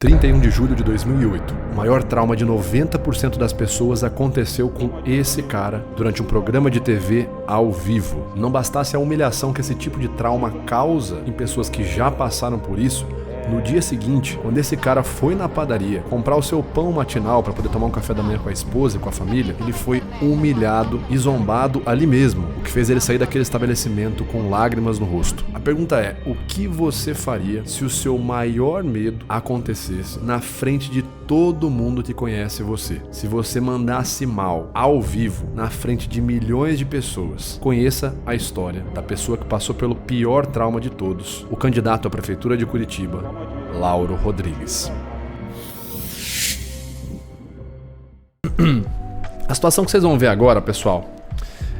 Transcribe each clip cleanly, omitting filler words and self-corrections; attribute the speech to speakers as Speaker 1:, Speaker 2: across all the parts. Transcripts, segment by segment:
Speaker 1: 31 de julho de 2008. O maior trauma de 90% das pessoas aconteceu com esse cara durante um programa de TV ao vivo. Não bastasse a humilhação que esse tipo de trauma causa em pessoas que já passaram por isso, no dia seguinte, quando esse cara foi na padaria comprar o seu pão matinal para poder tomar um café da manhã com a esposa e com a família, ele foi humilhado e zombado ali mesmo, o que fez ele sair daquele estabelecimento com lágrimas no rosto. A pergunta é, o que você faria se o seu maior medo acontecesse na frente de todo mundo que conhece você? Se você mandasse mal, ao vivo, na frente de milhões de pessoas. Conheça a história da pessoa que passou pelo pior trauma de todos, o candidato à prefeitura de Curitiba, Lauro Rodrigues. A situação que vocês vão ver agora, pessoal,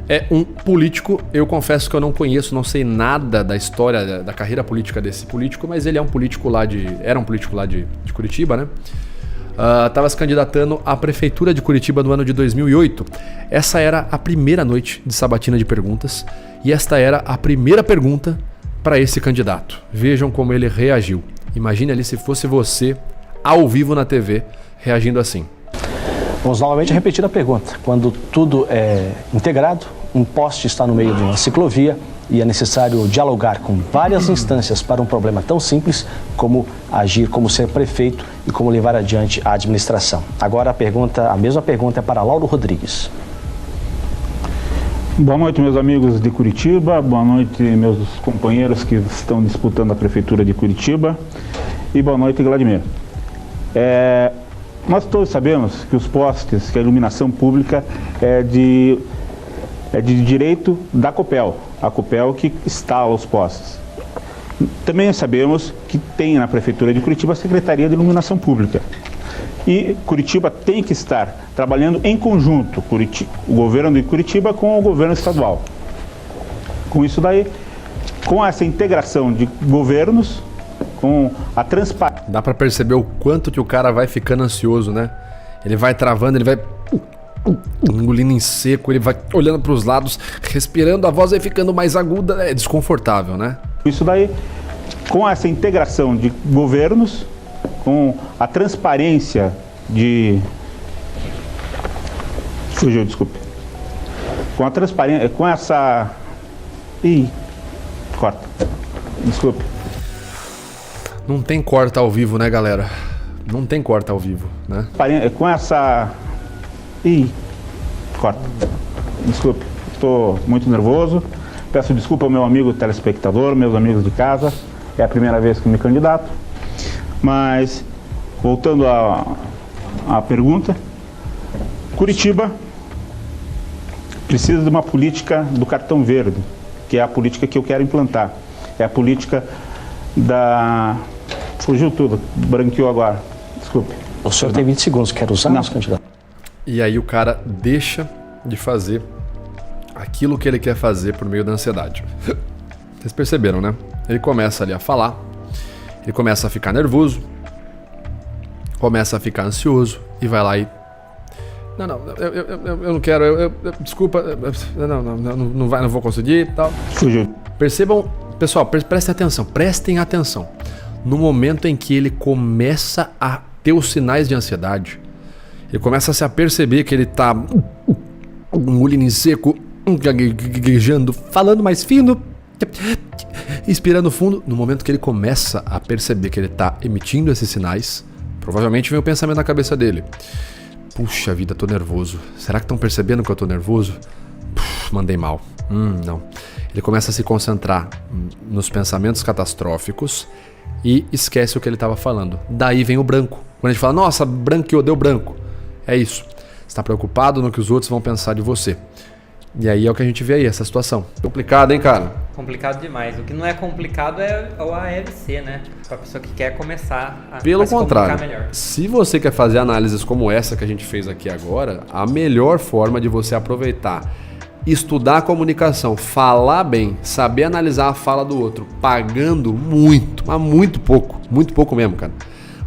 Speaker 1: é um político. Eu confesso que eu não conheço, não sei nada da história, da carreira política desse político, mas ele é um político lá era um político lá de Curitiba, né? Estava se candidatando à prefeitura de Curitiba no ano de 2008. Essa era a primeira noite de sabatina de perguntas e esta era a primeira pergunta para esse candidato. Vejam como ele reagiu. Imagine ali se fosse você, ao vivo na TV, reagindo assim.
Speaker 2: Vamos novamente repetir a pergunta. Quando tudo é integrado, um poste está no meio de uma ciclovia e é necessário dialogar com várias instâncias para um problema tão simples como agir como ser prefeito e como levar adiante a administração. Agora a mesma pergunta é para Lauro Rodrigues.
Speaker 3: Boa noite, meus amigos de Curitiba, boa noite, meus companheiros que estão disputando a prefeitura de Curitiba e boa noite, Vladimir. Nós todos sabemos que os postes, que a iluminação pública é de direito da Copel, a Copel que instala os postes. Também sabemos que tem na prefeitura de Curitiba a Secretaria de Iluminação Pública. E Curitiba tem que estar trabalhando em conjunto, o governo de Curitiba com o governo estadual. Com isso daí, com essa integração de governos, com a transparência...
Speaker 1: Dá pra perceber o quanto que o cara vai ficando ansioso, né? Ele vai travando, ele vai engolindo em seco, ele vai olhando pros lados, respirando, a voz vai ficando mais aguda, é desconfortável, né?
Speaker 3: Isso daí, com essa integração de governos, com a transparência de... Fugiu, desculpe. Com a transparência, com essa... Ih, corta. Desculpe.
Speaker 1: Não tem corta ao vivo, né, galera? Não tem corta ao vivo, né?
Speaker 3: Com essa... Ih, corta. Desculpe, estou muito nervoso. Peço desculpa ao meu amigo telespectador, meus amigos de casa. É a primeira vez que me candidato. Mas, voltando à pergunta, Curitiba precisa de uma política do cartão verde, que é a política que eu quero implantar. É a política da... Fugiu tudo, branqueou agora. Desculpe.
Speaker 2: O senhor tem 20 segundos, quer usar, nosso candidato?
Speaker 1: E aí o cara deixa de fazer aquilo que ele quer fazer por meio da ansiedade. Vocês perceberam, né? Ele começa ali a falar, ele começa a ficar nervoso, começa a ficar ansioso e vai lá e... Não, eu não quero, desculpa, não vou conseguir e tal.
Speaker 3: Fugiu.
Speaker 1: Percebam, pessoal, prestem atenção. No momento em que ele começa a ter os sinais de ansiedade, ele começa a se aperceber que ele tá engolindo em seco, gaguejando, falando mais fino, inspirando fundo. No momento que ele começa a perceber que ele tá emitindo esses sinais, provavelmente vem o pensamento na cabeça dele. Puxa vida, tô nervoso. Será que estão percebendo que eu tô nervoso? Mandei mal. Não. Ele começa a se concentrar nos pensamentos catastróficos e esquece o que ele estava falando. Daí vem o branco. Quando a gente fala, nossa, branqueou, deu branco. É isso. Você está preocupado no que os outros vão pensar de você. E aí é o que a gente vê aí, essa situação. Complicado, hein, cara?
Speaker 4: Complicado demais. O que não é complicado é o ALC, né? Para a pessoa que quer começar a
Speaker 1: Pelo
Speaker 4: se comunicar
Speaker 1: contrário,
Speaker 4: melhor.
Speaker 1: Se você quer fazer análises como essa que a gente fez aqui agora, a melhor forma de você aproveitar, estudar a comunicação, falar bem, saber analisar a fala do outro, pagando muito, mas muito pouco mesmo, cara.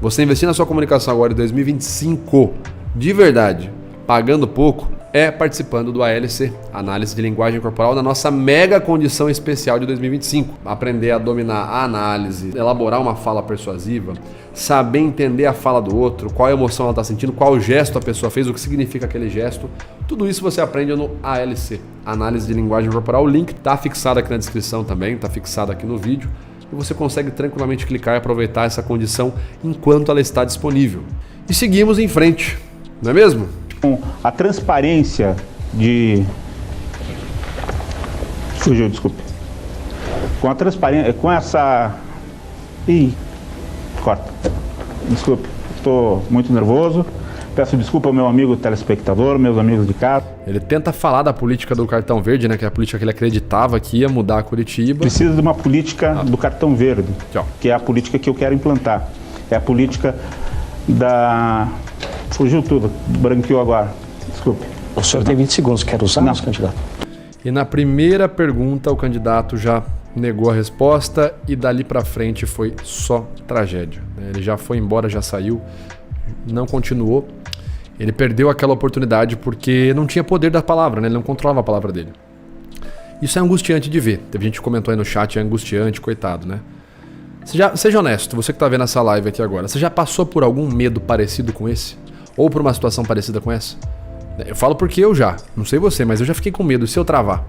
Speaker 1: Você investir na sua comunicação agora em 2025, de verdade, pagando pouco, é participando do ALC, Análise de Linguagem Corporal, na nossa mega condição especial de 2025. Aprender a dominar a análise, elaborar uma fala persuasiva, saber entender a fala do outro, qual emoção ela está sentindo, qual gesto a pessoa fez, o que significa aquele gesto. Tudo isso você aprende no ALC, Análise de Linguagem Corporal. O link está fixado aqui na descrição também, está fixado aqui no vídeo. E você consegue tranquilamente clicar e aproveitar essa condição enquanto ela está disponível. E seguimos em frente, não é mesmo?
Speaker 3: Com a transparência de... Fugiu, desculpe. Com a transparência, com essa... Ih, corta. Desculpe, estou muito nervoso. Peço desculpa ao meu amigo telespectador, meus amigos de casa.
Speaker 1: Ele tenta falar da política do cartão verde, né? Que é a política que ele acreditava que ia mudar a Curitiba.
Speaker 3: Precisa de uma política do cartão verde, que é a política que eu quero implantar. É a política da... Fugiu tudo, branqueou agora. Desculpe.
Speaker 2: O senhor tem 20 segundos, quer usar, nosso candidato?
Speaker 1: E na primeira pergunta, o candidato já negou a resposta e dali pra frente foi só tragédia. Ele já foi embora, já saiu, não continuou. Ele perdeu aquela oportunidade porque não tinha poder da palavra, né? Ele não controlava a palavra dele. Isso é angustiante de ver. Teve gente que comentou aí no chat, é angustiante, coitado, né? Seja honesto, você que tá vendo essa live aqui agora, você já passou por algum medo parecido com esse? Ou por uma situação parecida com essa? Eu falo porque eu já, não sei você, mas eu já fiquei com medo. E se eu travar?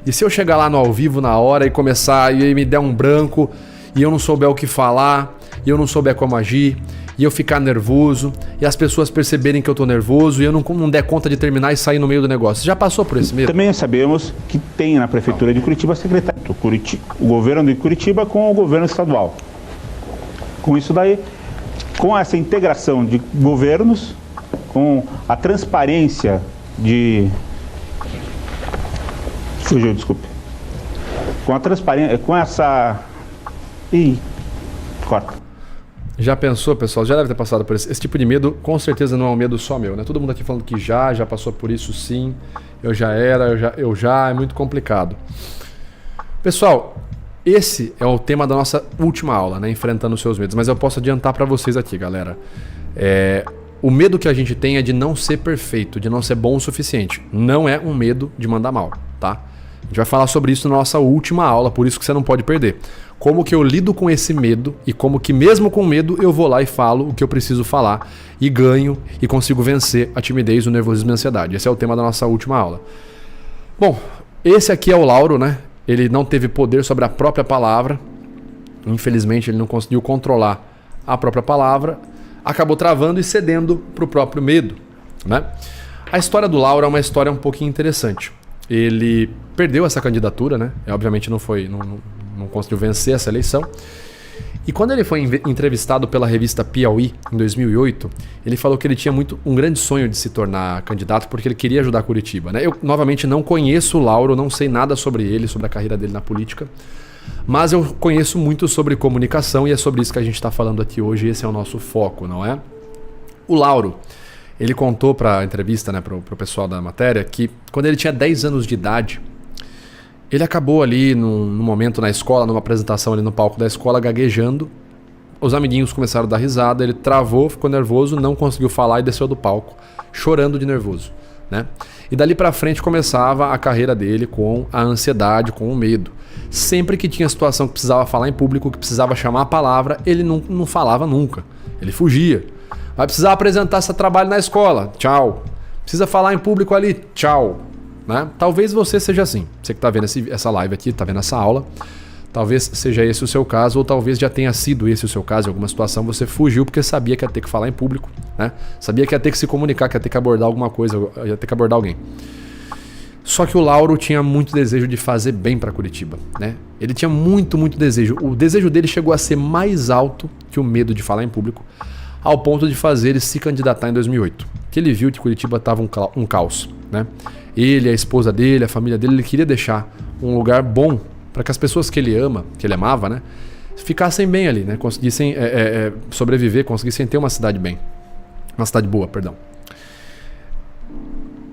Speaker 1: E se eu chegar lá no ao vivo na hora e começar e me der um branco e eu não souber o que falar, e eu não souber como agir, e eu ficar nervoso, e as pessoas perceberem que eu tô nervoso e eu não der conta de terminar e sair no meio do negócio? Você já passou por esse medo?
Speaker 3: Também sabemos que tem na Prefeitura de Curitiba secretário, o governo de Curitiba com o governo estadual. Com isso daí, com essa integração de governos, com a transparência de... Fugiu, desculpe. Com a transparência, com essa... Ih, corta.
Speaker 1: Já pensou, pessoal? Já deve ter passado por esse tipo de medo. Com certeza não é um medo só meu, né? Todo mundo aqui falando que já passou por isso, sim. Eu já, é muito complicado. Pessoal, esse é o tema da nossa última aula, né? Enfrentando os seus medos. Mas eu posso adiantar para vocês aqui, galera. O medo que a gente tem é de não ser perfeito, de não ser bom o suficiente. Não é um medo de mandar mal, tá? A gente vai falar sobre isso na nossa última aula, por isso que você não pode perder. Como que eu lido com esse medo e como que mesmo com medo eu vou lá e falo o que eu preciso falar e ganho e consigo vencer a timidez, o nervosismo e a ansiedade. Esse é o tema da nossa última aula. Bom, esse aqui é o Lauro, né? Ele não teve poder sobre a própria palavra. Infelizmente ele não conseguiu controlar a própria palavra. Acabou travando e cedendo para o próprio medo, né? A história do Lauro é uma história um pouquinho interessante. Ele perdeu essa candidatura, né? Obviamente não conseguiu vencer essa eleição. E quando ele foi entrevistado pela revista Piauí em 2008, ele falou que ele tinha um grande sonho de se tornar candidato porque ele queria ajudar Curitiba, né? Eu, novamente, não conheço o Lauro, não sei nada sobre ele, sobre a carreira dele na política, mas eu conheço muito sobre comunicação e é sobre isso que a gente está falando aqui hoje e esse é o nosso foco, não é? O Lauro, ele contou para a entrevista, né, para o pessoal da matéria, que quando ele tinha 10 anos de idade, ele acabou ali num momento na escola, numa apresentação ali no palco da escola, gaguejando. Os amiguinhos começaram a dar risada, ele travou, ficou nervoso, não conseguiu falar e desceu do palco, chorando de nervoso, né? E dali pra frente começava a carreira dele com a ansiedade, com o medo. Sempre que tinha situação que precisava falar em público, que precisava chamar a palavra, ele não falava nunca. Ele fugia. Vai precisar apresentar seu trabalho na escola, tchau. Precisa falar em público ali, tchau. Né? Talvez você seja assim, você que está vendo essa live aqui, está vendo essa aula, talvez seja esse o seu caso, ou talvez já tenha sido esse o seu caso, em alguma situação você fugiu porque sabia que ia ter que falar em público, né? Sabia que ia ter que se comunicar, que ia ter que abordar alguma coisa, ia ter que abordar alguém. Só que o Lauro tinha muito desejo de fazer bem para Curitiba, né? Ele tinha muito desejo, o desejo dele chegou a ser mais alto que o medo de falar em público, ao ponto de fazer ele se candidatar em 2008, que ele viu que Curitiba estava um caos, né? Ele, a esposa dele, a família dele, ele queria deixar um lugar bom para que as pessoas que ele amava, né, ficassem bem ali, né, conseguissem sobreviver, conseguissem ter uma cidade boa, perdão.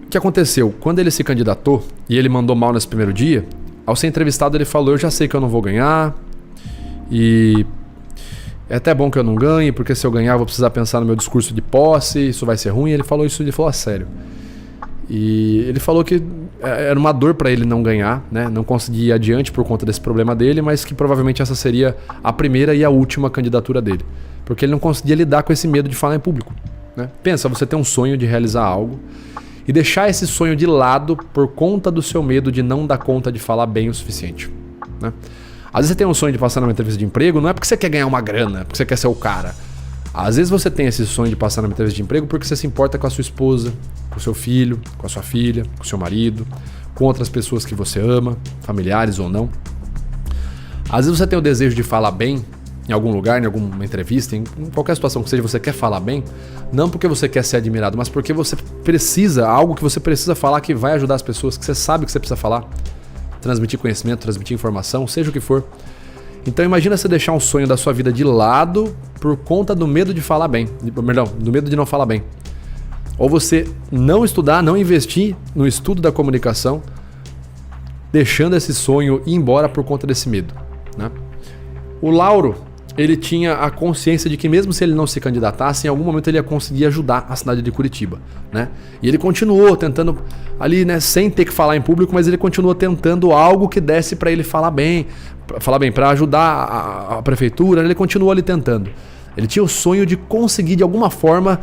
Speaker 1: O que aconteceu? Quando ele se candidatou e ele mandou mal nesse primeiro dia, ao ser entrevistado ele falou, eu já sei que eu não vou ganhar e é até bom que eu não ganhe, porque se eu ganhar eu vou precisar pensar no meu discurso de posse, isso vai ser ruim. Ele falou isso, ele falou a sério. E ele falou que era uma dor para ele não ganhar, né? Não conseguir ir adiante por conta desse problema dele, mas que provavelmente essa seria a primeira e a última candidatura dele. Porque ele não conseguia lidar com esse medo de falar em público, né? Pensa, você tem um sonho de realizar algo e deixar esse sonho de lado por conta do seu medo de não dar conta de falar bem o suficiente, né? Às vezes você tem um sonho de passar numa entrevista de emprego, não é porque você quer ganhar uma grana, porque você quer ser o cara. Às vezes você tem esse sonho de passar numa entrevista de emprego porque você se importa com a sua esposa, com o seu filho, com a sua filha, com o seu marido, com outras pessoas que você ama, familiares ou não. Às vezes você tem o desejo de falar bem em algum lugar, em alguma entrevista, em qualquer situação que seja, você quer falar bem, não porque você quer ser admirado, mas porque você precisa, algo que você precisa falar que vai ajudar as pessoas, que você sabe que você precisa falar, transmitir conhecimento, transmitir informação, seja o que for. Então imagina você deixar um sonho da sua vida de lado por conta do medo de falar bem, do medo de não falar bem. Ou você não estudar, não investir no estudo da comunicação, deixando esse sonho ir embora por conta desse medo, né? O Lauro, ele tinha a consciência de que mesmo se ele não se candidatasse, em algum momento ele ia conseguir ajudar a cidade de Curitiba, né? E ele continuou tentando ali, né, sem ter que falar em público, mas ele continuou tentando algo que desse para ele falar bem, para ajudar a prefeitura, ele continuou ali tentando. Ele tinha o sonho de conseguir de alguma forma,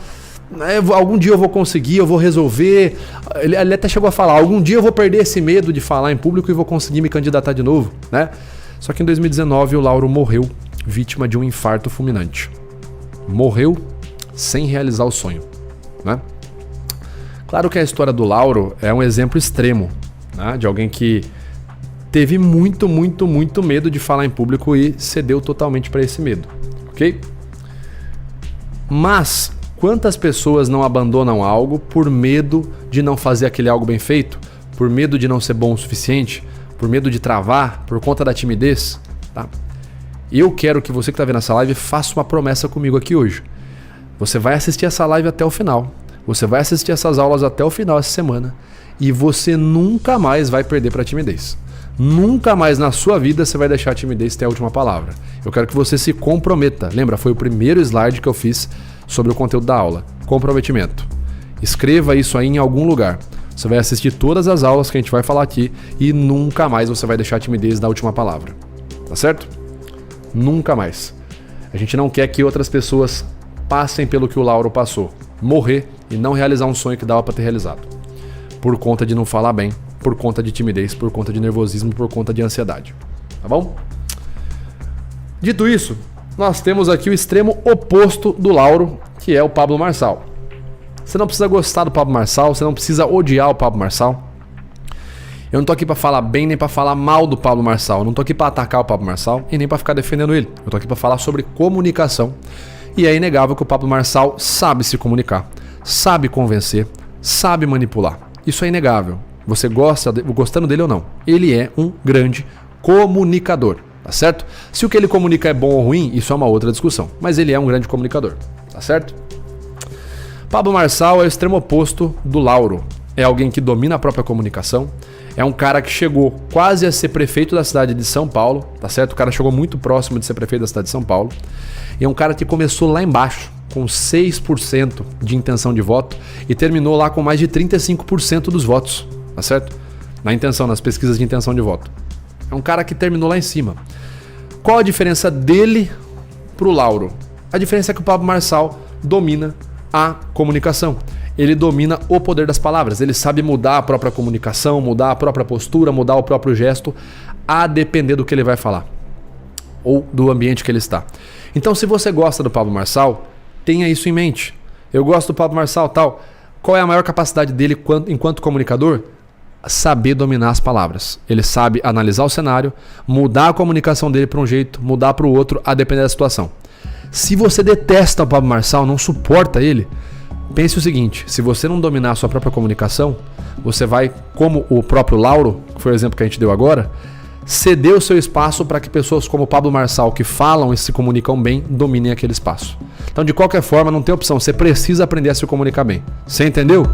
Speaker 1: né, algum dia eu vou conseguir, eu vou resolver. Ele até chegou a falar, algum dia eu vou perder esse medo de falar em público e vou conseguir me candidatar de novo, né? Só que em 2019 o Lauro morreu vítima de um infarto fulminante. Morreu sem realizar o sonho, né? Claro que a história do Lauro é um exemplo extremo, né, de alguém que teve muito medo de falar em público e cedeu totalmente para esse medo, ok? Mas quantas pessoas não abandonam algo por medo de não fazer aquele algo bem feito, por medo de não ser bom o suficiente, por medo de travar, por conta da timidez, tá? Eu quero que você que está vendo essa live faça uma promessa comigo aqui hoje. Você vai assistir essa live até o final. Você vai assistir essas aulas até o final essa semana. E você nunca mais vai perder para a timidez. Nunca mais na sua vida você vai deixar a timidez ter a última palavra. Eu quero que você se comprometa. Lembra, foi o primeiro slide que eu fiz sobre o conteúdo da aula. Comprometimento. Escreva isso aí em algum lugar. Você vai assistir todas as aulas que a gente vai falar aqui e nunca mais você vai deixar a timidez dar a última palavra. Tá certo? Nunca mais. A gente não quer que outras pessoas passem pelo que o Lauro passou. Morrer e não realizar um sonho que dava para ter realizado. Por conta de não falar bem, por conta de timidez, por conta de nervosismo, por conta de ansiedade. Tá bom? Dito isso, nós temos aqui o extremo oposto do Lauro, que é o Pablo Marçal. Você não precisa gostar do Pablo Marçal, você não precisa odiar o Pablo Marçal. Eu não tô aqui para falar bem nem para falar mal do Pablo Marçal. Eu não tô aqui para atacar o Pablo Marçal e nem para ficar defendendo ele. Eu tô aqui para falar sobre comunicação. E é inegável que o Pablo Marçal sabe se comunicar, sabe convencer, sabe manipular. Isso é inegável. Você gostando dele ou não. Ele é um grande comunicador, tá certo? Se o que ele comunica é bom ou ruim, isso é uma outra discussão. Mas ele é um grande comunicador, tá certo? Pablo Marçal é o extremo oposto do Lauro. É alguém que domina a própria comunicação. É um cara que chegou quase a ser prefeito da cidade de São Paulo, tá certo? O cara chegou muito próximo de ser prefeito da cidade de São Paulo. E é um cara que começou lá embaixo, com 6% de intenção de voto e terminou lá com mais de 35% dos votos, tá certo? Nas pesquisas de intenção de voto. É um cara que terminou lá em cima. Qual a diferença dele pro Lauro? A diferença é que o Pablo Marçal domina a comunicação. Ele domina o poder das palavras. Ele sabe mudar a própria comunicação, mudar a própria postura, mudar o próprio gesto, a depender do que ele vai falar ou do ambiente que ele está. Então, se você gosta do Pablo Marçal, tenha isso em mente. Eu gosto do Pablo Marçal, tal. Qual é a maior capacidade dele enquanto comunicador? Saber dominar as palavras. Ele sabe analisar o cenário, mudar a comunicação dele para um jeito, mudar para o outro, a depender da situação. Se você detesta o Pablo Marçal, não suporta ele, pense o seguinte: se você não dominar a sua própria comunicação, você vai, como o próprio Lauro, que foi o exemplo que a gente deu agora, ceder o seu espaço para que pessoas como o Pablo Marçal, que falam e se comunicam bem, dominem aquele espaço. Então, de qualquer forma, não tem opção. Você precisa aprender a se comunicar bem. Você entendeu?